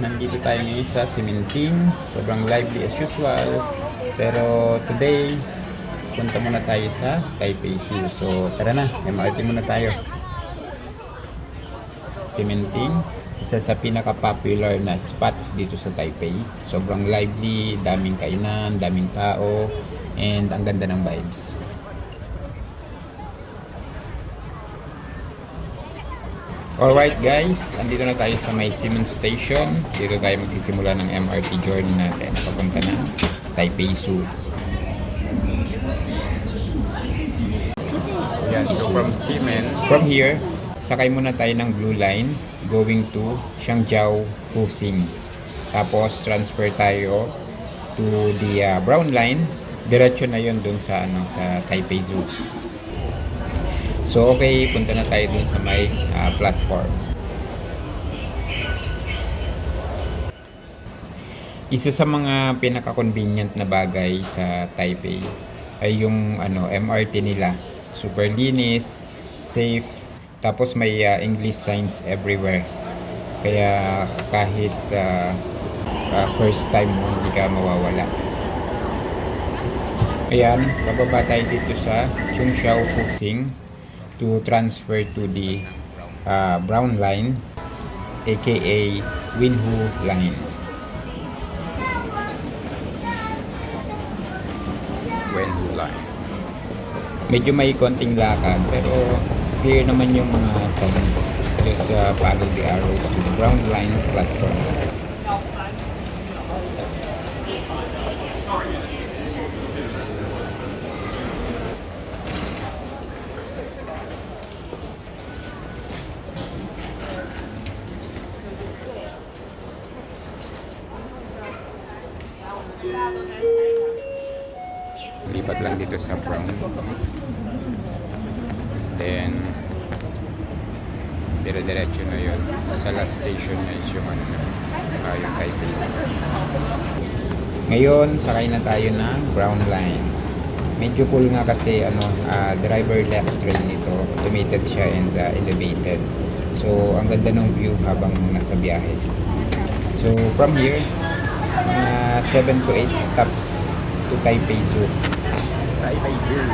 nandito tayo ngayon sa Siminting. Sobrang lively as usual. Pero today, punta muna tayo sa Taipei Zoo. So tara na, MRT muna tayo. Siminting, isa sa pinaka-popular na spots dito sa Taipei. Sobrang lively, daming kainan, daming tao, and ang ganda ng vibes. Alright guys, andito na tayo sa may Siemens Station. Dito tayo magsisimula ng MRT journey natin papunta ng Taipei Zoo. Yan, so from here, sakay muna tayo ng Blue Line going to Shangjiao Fuxing. Tapos transfer tayo to the Brown Line. Diretso na yun dun sa, sa Taipei Zoo. So okay, punta na tayo dun sa may platform. Isa sa mga pinaka-convenient na bagay sa Taipei ay yung MRT nila. Super linis, safe, tapos may English signs everywhere. Kaya kahit first time mo hindi ka mawawala. Ayan, bababa tayo dito sa Shangjiao Fuxing to transfer to the Brown Line, aka Winhu Line. Winhu Line. Medyo may konting lakad pero clear naman yung mga signs. Just follow the arrows to the Brown Line platform. Lipat lang dito sa Brown. Then dire-diretso na yun. Sa last station na is yung yung Taipei. Ngayon sakay na tayo ng Brown Line. Medyo cool nga kasi driverless train ito. Automated siya and elevated. So ang ganda ng view habang nasa biyahe. So from here 7 to 8 stops to Taipei Zoo. Taipei Zoo.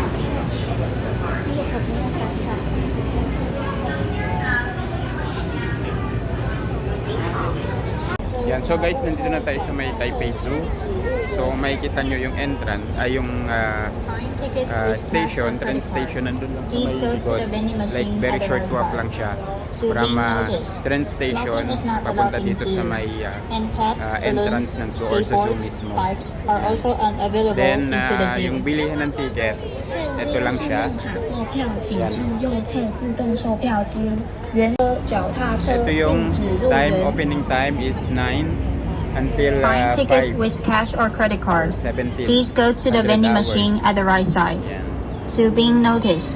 Yan, so guys, nandito na tayo sa may Taipei Zoo. So makikita nyo yung entrance ay yung station, train station nandun lang sa may likod. Like very short walk lang siya from train station papunta dito sa may entrance ng zoo or sa zoo mismo. Then yung bilihan ng ticket, ito lang siya. Ito yung opening time is 9 until 5. Tickets with cash or credit card. 17. Please go to the vending machine at the right side. To being noticed,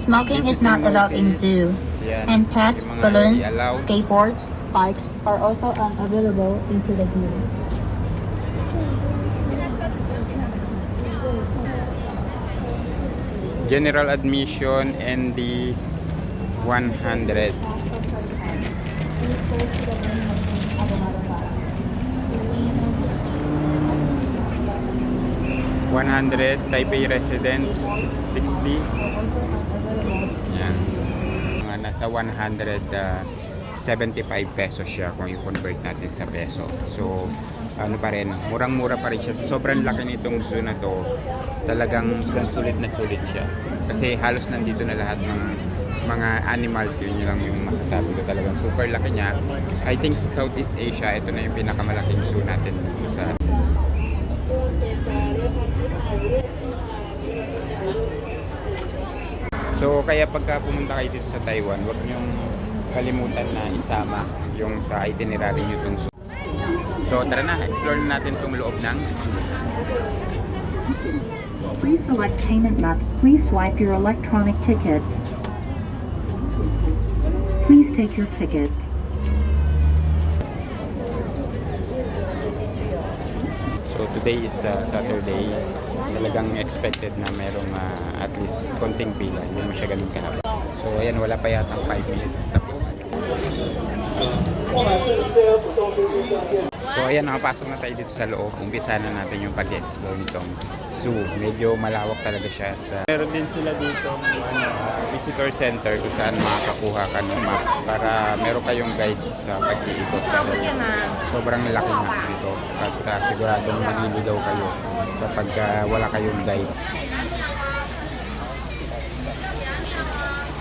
smoking is not allowed in zoo. And pets, balloons, skateboards, bikes are also unavailable into the zoo. General admission and the 100. Taipei resident 60. Yan. Nasa 175 pesos siya kung i-convert natin sa peso. So pa rin, murang-mura pa rin siya. Sobrang laki nitong zoo na to. Talagang sulit na sulit siya. Kasi halos nandito na lahat ng mga animals. Yun lang yung masasabi ko, talagang super laki niya. I think sa Southeast Asia, ito na yung pinakamalaking zoo natin dito sa So kaya pagka pumunta kayo dito sa Taiwan, huwag niyong kalimutan na isama yung sa itinerary niyo itong zoo. So tara na, explore na natin itong loob ng zoo. Please select payment method. Please swipe your electronic ticket. Please take your ticket. So today is Saturday. Talagang expected na merong at least konting pila. Hindi mo siya ganun kahaba. So ayan, wala pa yatang 5 minutes tapos na. So ayan, nakapasok na tayo dito sa loob. Umpisa na natin yung pag-explore nitong zoo. Medyo malawak talaga siya. At, meron din sila dito visitor center kung saan makakakuha ka ng map para meron kayong guide sa pag-iikot. Sobrang laki na dito at siguradong maliligaw kayo kapag wala kayong guide.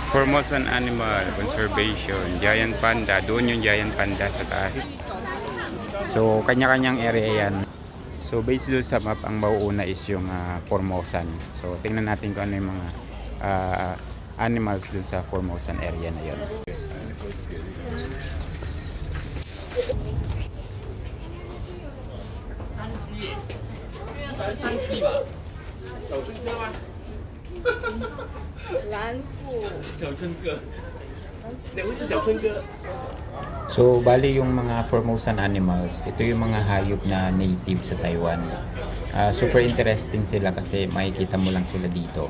Formosan Animal Conservation, Giant Panda. Doon yung Giant Panda sa taas. So, kanya-kanyang area yan. So, based doon sa map, ang mauuna is yung Formosan. So, tingnan natin kung ano yung mga animals doon sa Formosan area na yun. So, bali yung mga Formosan animals, ito yung mga hayop na native sa Taiwan. Super interesting sila kasi makikita mo lang sila dito.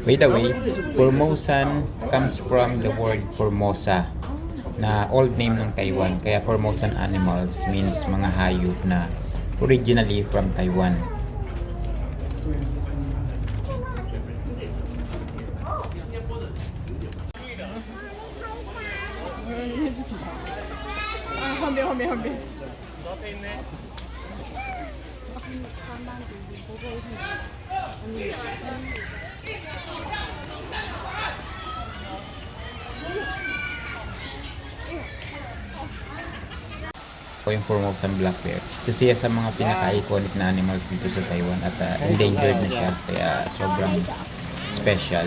By the way, Formosan comes from the word Formosa, na old name ng Taiwan. Kaya Formosan animals means mga hayop na originally from Taiwan. O yung Formosan black bear. Isa siya sa mga pinaka-iconic na animals dito sa Taiwan at endangered na siya kaya sobrang special.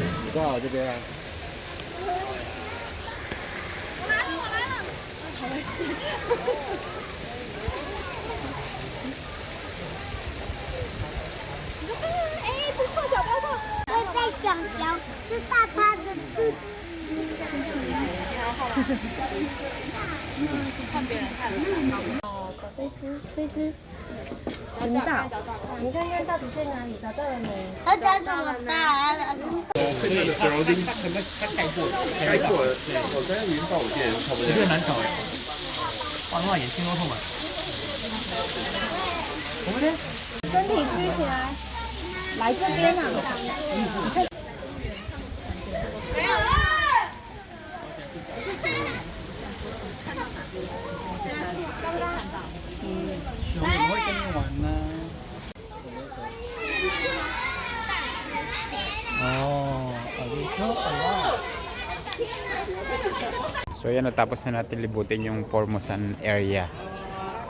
So yan, natapos na natin libutin yung Formosan area.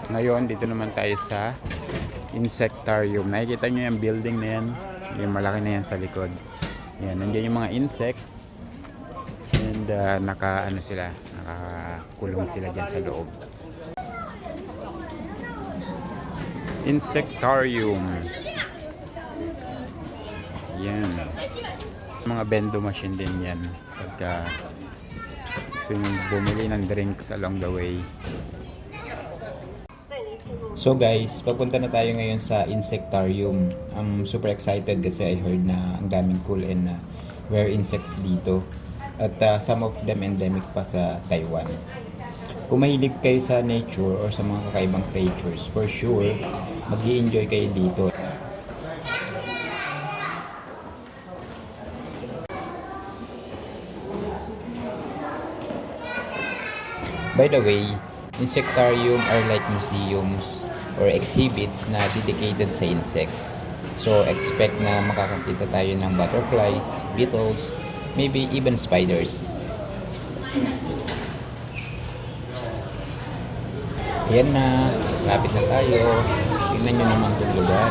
Ngayon, dito naman tayo sa Insectarium. Nakikita nyo yung building na yan. Yung malaki na yan sa likod. Yan, nandiyan yung mga insects. And nakakulong sila dyan sa loob. Insectarium. Yan. Mga bendo machine din yan. Pagka gusto nyo bumili ng drinks along the way. So guys, papunta na tayo ngayon sa Insectarium. I'm super excited kasi I heard na ang daming cool and rare insects dito. At some of them endemic pa sa Taiwan. Kung mahilig kayo sa nature or sa mga kakaibang creatures, for sure, mag-i-enjoy kayo dito. By the way, Insectarium are like museums or exhibits na dedicated sa insects. So, expect na makakakita tayo ng butterflies, beetles, maybe even spiders. Ayan na, lapit na tayo. Tingnan nyo naman itong lugar.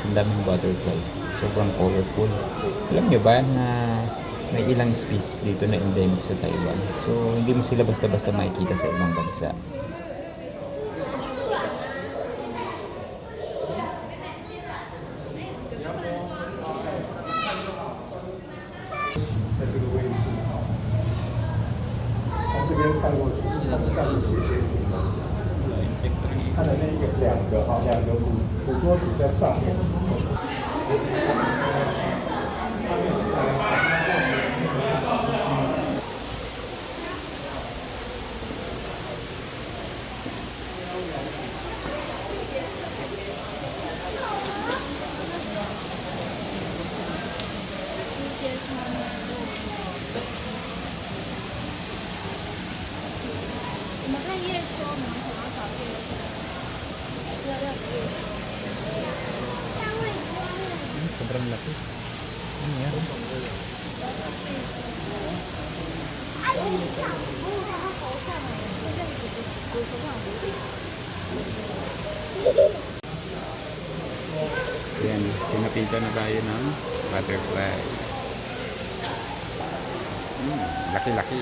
Ang daming butterflies. Sobrang colorful. Alam nyo ba na may ilang species dito na endemic sa Taiwan? So, hindi mo sila basta-basta makikita sa ibang bansa. Sobrang laki. Ano yan? Ayan, pinapita na tayo ng butterfly. Laki-laki.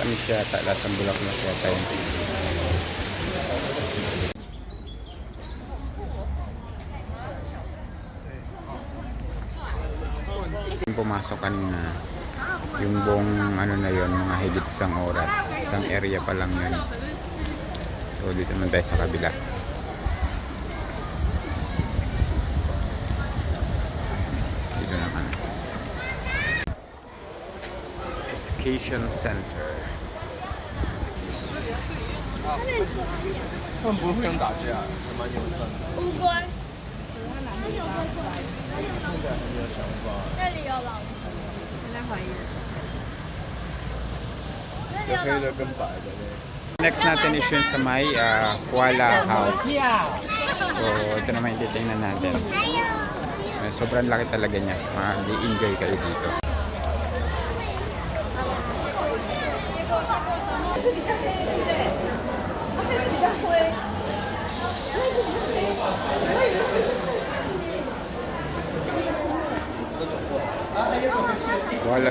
Kami siya, lahat ng bulaklak yata yun. Pumasok kanina, yung buong ano na yun, mga higit isang oras, isang area pa lang yun. So dito naman tayo sa kabila. Dito naman Education Center. 他们不是互相打架，还蛮友善的。乌龟，现在很有想法。那里有老鼠，现在怀疑人。那里有有老鼠。黑的跟白的呢。 Next natin is yun sa may Koala House. So ito naman yung titingnan natin. Sobrang laki talaga niya. Mag-i-enjoy kayo dito. Koala.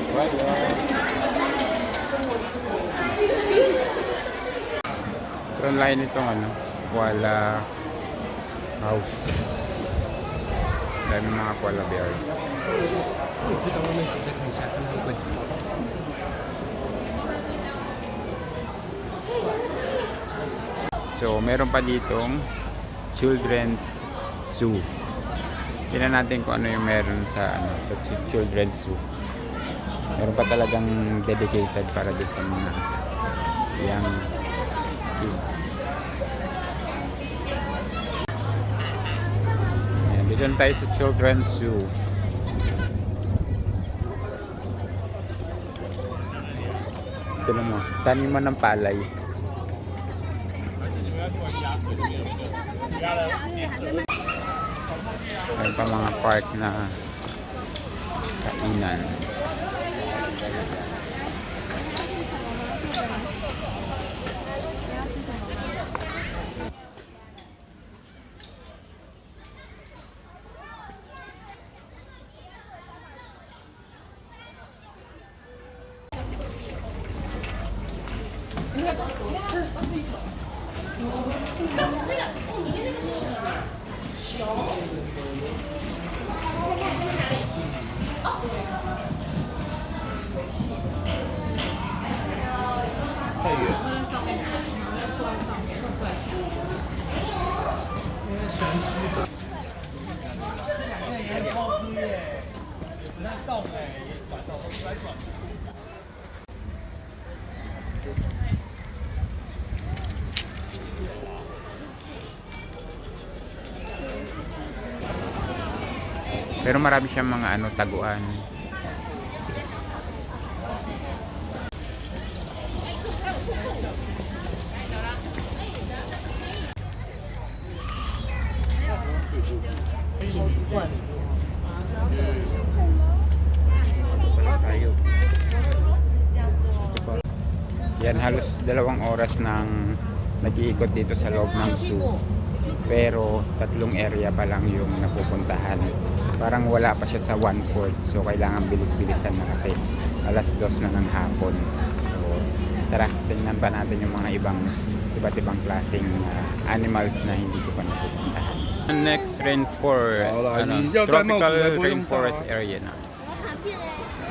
So ang layo nitong ano, Koala House. Dami mga koala bears. So meron pa ditong Children's Zoo. Tingnan natin kung ano yung meron sa Children's Zoo. Meron pa talagang dedicated para doon sa mga young kids. Ayan, dito na tayo sa Children's Zoo. Ito naman, taniman ng palay. Meron pa mga park na kainan. Pero marami siyang mga taguan. Yan, halos 2 oras nang nag-iikot dito sa loob ng zoo. Pero 3 area pa lang yung napupuntahan. Parang wala pa siya sa 1/4. So kailangan bilis-bilisan na kasi alas 2 na ng hapon. So tara, tingnan pa natin yung mga iba't ibang klaseng animals na hindi ko pa napupuntahan. Next, tropical rainforest area na.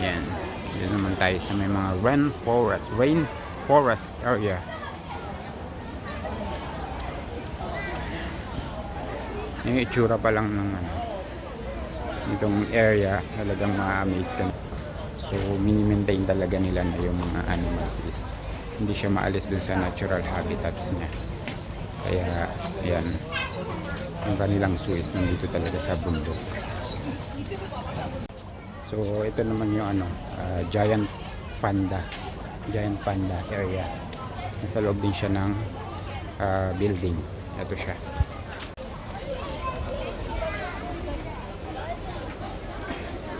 Yan. Dito naman tayo sa may mga rainforest area. Yung itsura pa lang ng itong area, talagang ma-amaze ka. So mini-maintain talaga nila na yung mga animals is hindi siya maalis dun sa natural habitats niya. Kaya yan, yung kanilang zoo is nandito talaga sa bundok. So ito naman yung giant panda area. Nasa loob din siya ng building. Ito siya.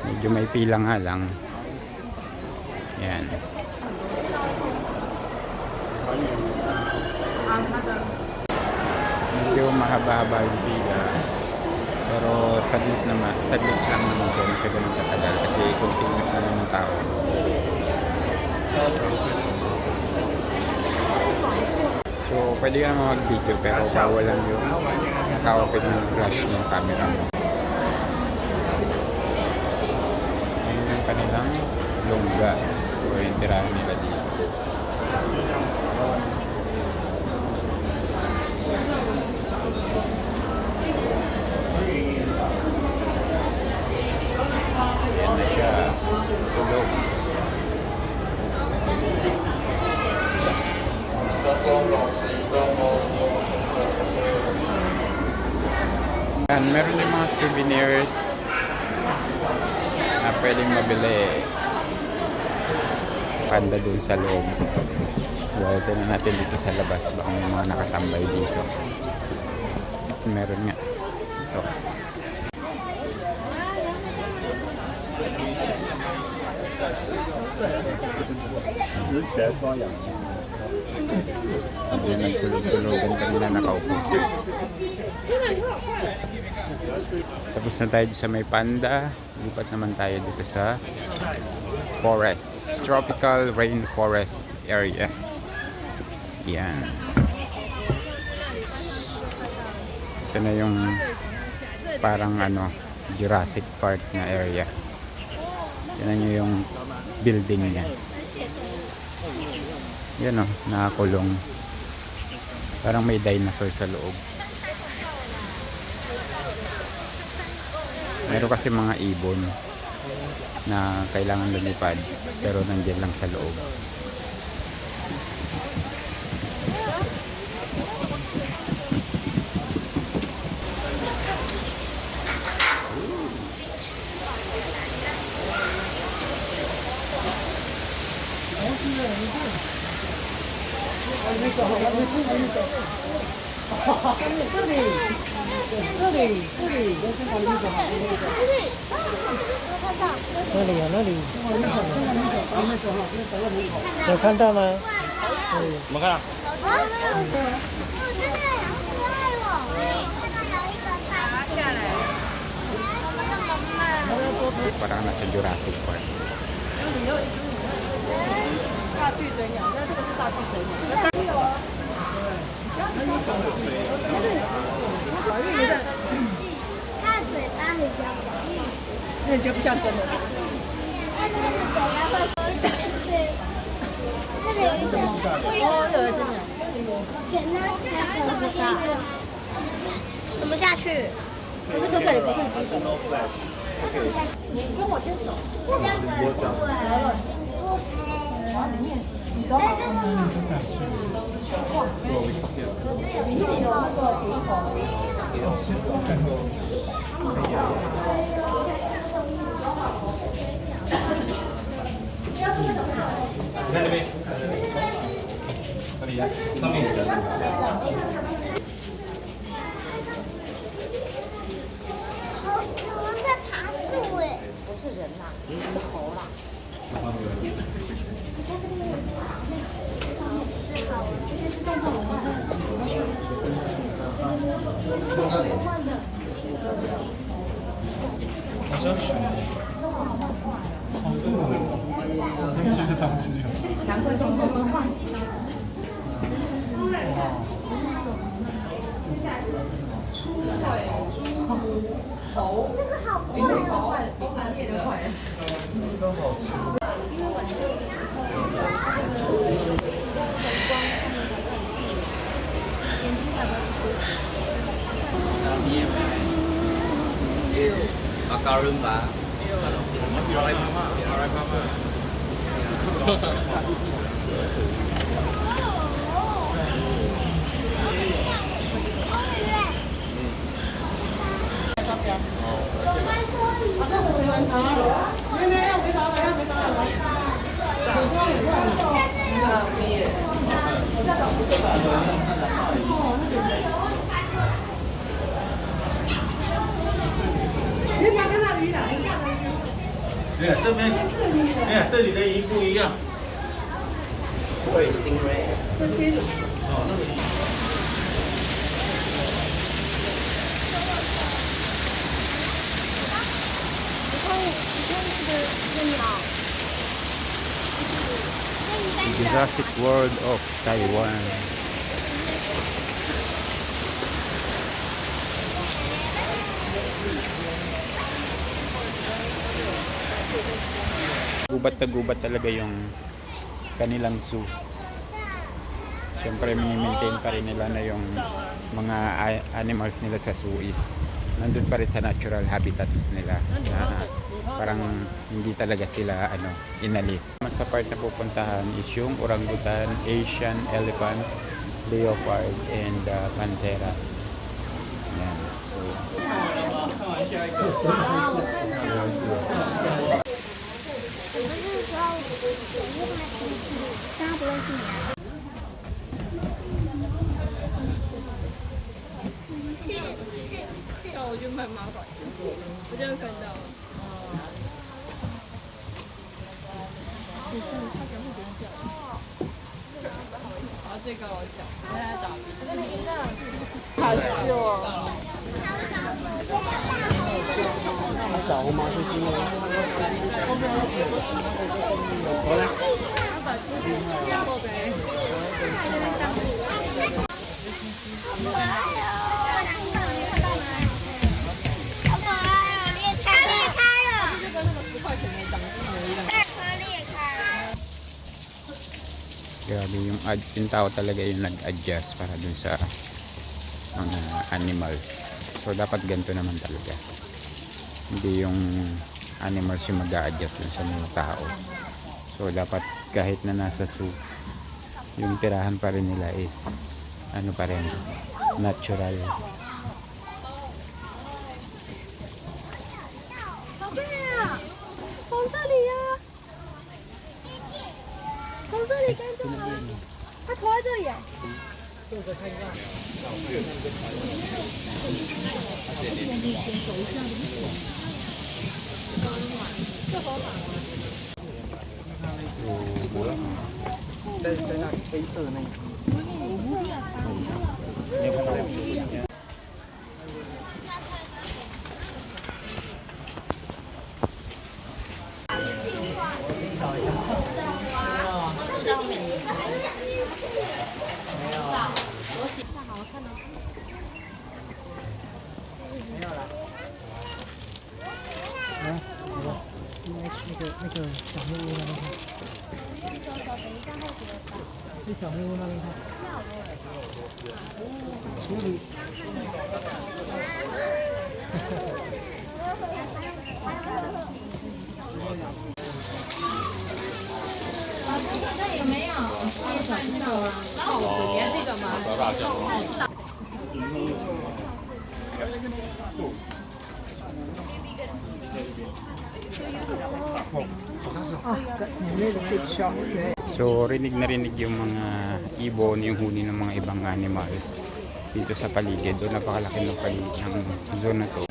Medyo may pila nga lang. Yan. Medyo mahaba-haba yung pila. Pero saglit lang naman siya, hindi siya ganun katagal kasi continuous na yung tao. So pwede ka naman mag-video pero bawal lang yung nakawapit ng flash ng camera mo. Ayun yung kanilang longga o yung tirahan nila dito. Ayan na siya. Tulog. Ayan, meron din mga souvenirs na pwedeng mabili. Panda dun sa loob. Well, tingnan natin dito sa labas. Baka may mga nakatambay dito. Meron nga. Ito. Hindi nagtulog-tulogan kanina nakaupo. Tapos na tayo sa may panda. Lipat naman tayo dito sa forest. Tropical rainforest area. Yan. Ito na yung parang Jurassic Park na area. Tignan nyo yung building niya. Yan nakakulong. Parang may dinosaur sa loob. Meron kasi mga ibon na kailangan lumipad pero nandiyan lang sa loob.那里有看到吗？怎么看？ Parang nasa Jurassic Park. 大巨嘴鸟，那这个是大巨嘴鸟。它的嘴巴很小，那你觉得不像真的？它的嘴巴会对，这里有一个，哦，有一只鸟。卷它下手不大，怎么下去？我们说这里不是鸡手。你跟我先走，这样子对。你走好。在爬树哎，不是人啦，是猴啦。较熊。生吃的东西。难怪动作那么慢。头，那个好快哦，超难练的快。这个好吃。Macaron ba? Alright, mama. Alright, mama. 对，这边，对，这里的鱼不一样。会 stingray。哦，那个鱼。Jurassic World of Taiwan. Gubat na gubat talaga yung kanilang zoo. Siyempre mini-maintain pa rin nila na yung mga animals nila sa zoo is nandun pa rin sa natural habitats nila na parang hindi talaga sila inalis. Sa part na pupuntahan is yung orangutan, Asian elephant, leopard, and pantera. Yan. Grabe yung tao talaga yung nag-adjust para dun sa mga animals. So dapat ganito naman talaga. Hindi yung animals yung mag-a-adjust dun sa mga tao. So dapat kahit na nasa zoo, yung tirahan pa rin nila is pa rin, natural. 宝贝啊，从这里呀、从这里跟着啊，它头在这里啊。在那黑色的那个。你有看到吗？那个小黑屋那边看。去小黑屋那边看。处理。有没有？老虎节这个吗？找大象。So rinig na rinig yung mga ibon, yung huni ng mga ibang animals dito sa paligid. So napakalaki ng paligid ng zone na to.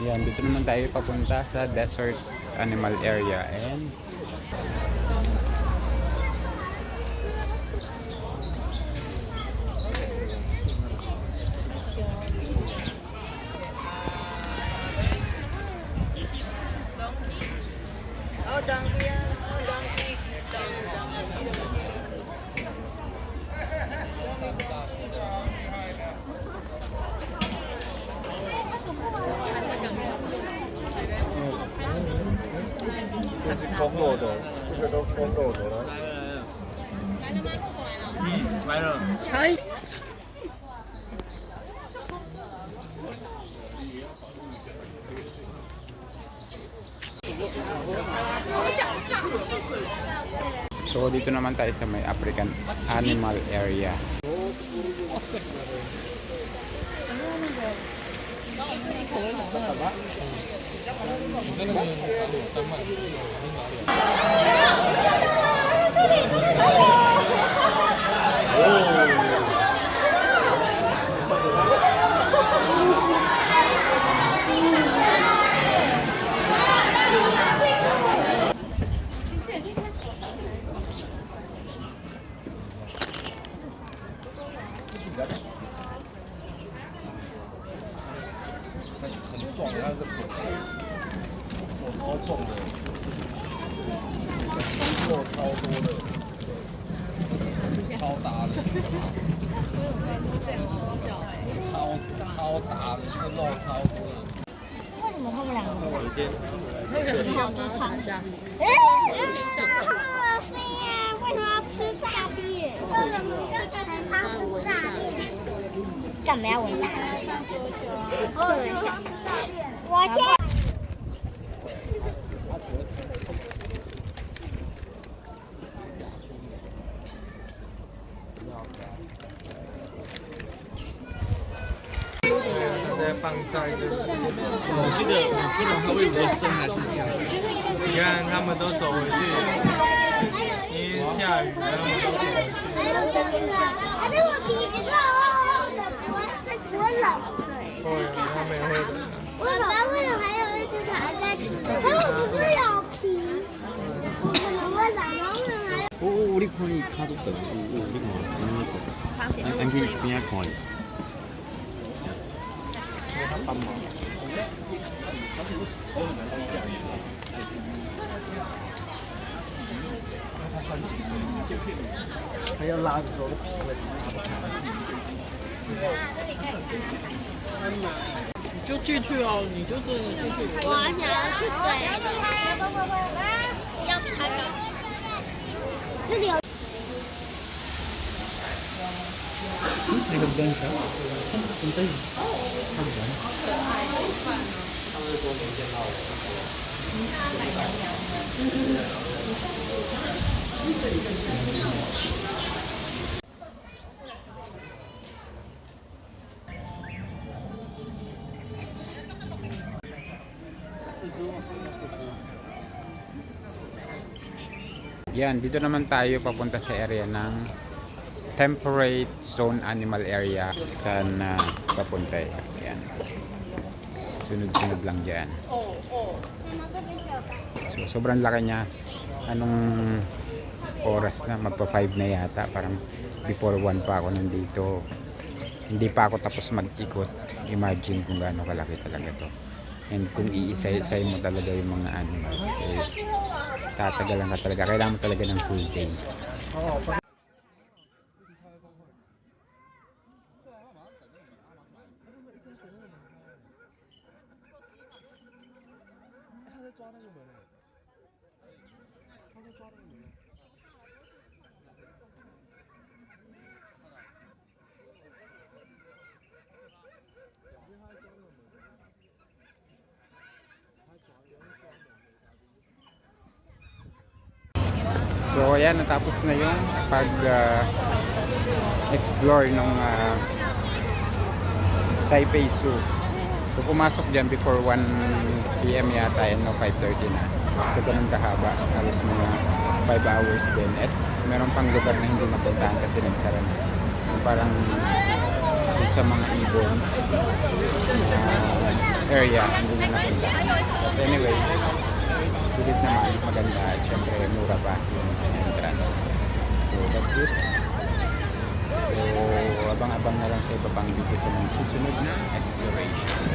Yan, dito naman tayo papunta sa desert animal area and 肉的，这个都风肉的来。来了。So dito naman tayo sa may African Animal Area.为什么他们两个？时间你好多吵架。为什么要吃大便？这就是他吃大便。干嘛要闻大便？我先。在放晒，是不是？我记得它会纹身还是这样子？你看他们都走回去，因为下雨，他们都走回去。但是我鼻子肉厚的，我冷。会，他们也会冷。为什么还有一只卡在皮？可我不是有皮，我可能会冷，然后还有。우리 콘이 가족들 우리 콘 그냥 콘还要拉着手的皮会你就进去哦，你就真的进去。我想要去对，要比它高。这里有。那个灯小，很灯，看不见。Yan, dito naman tayo papunta sa area ng Temperate Zone Animal Area. Saan papunta eh. Yan. Sunod-sunod lang dyan. So, sobrang laki niya. Anong oras na? Magpa 5 na yata. Parang before 1 pa ako nandito. Hindi pa ako tapos mag-ikot. Imagine kung gaano kalaki talaga to. And kung iisa-isay mo talaga yung mga animals, eh, tatagalan ka talaga. Kailangan mo talaga ng full day. So ayan, natapos na yung pag-explore ng Taipei Zoo. So pumasok dyan before 1 PM yata, no, 5:30 na. So ganun kahaba, halos mga 5 hours din. At meron pang lugar na hindi napuntahan kasi nagsara na. So, parang sa mga ibon area hindi na napuntahan. But anyway, sulit naman, maganda at syempre mura pa yung entrance. So that's it. So abang-abang na lang sa iba pang video sa mga susunod na exploration.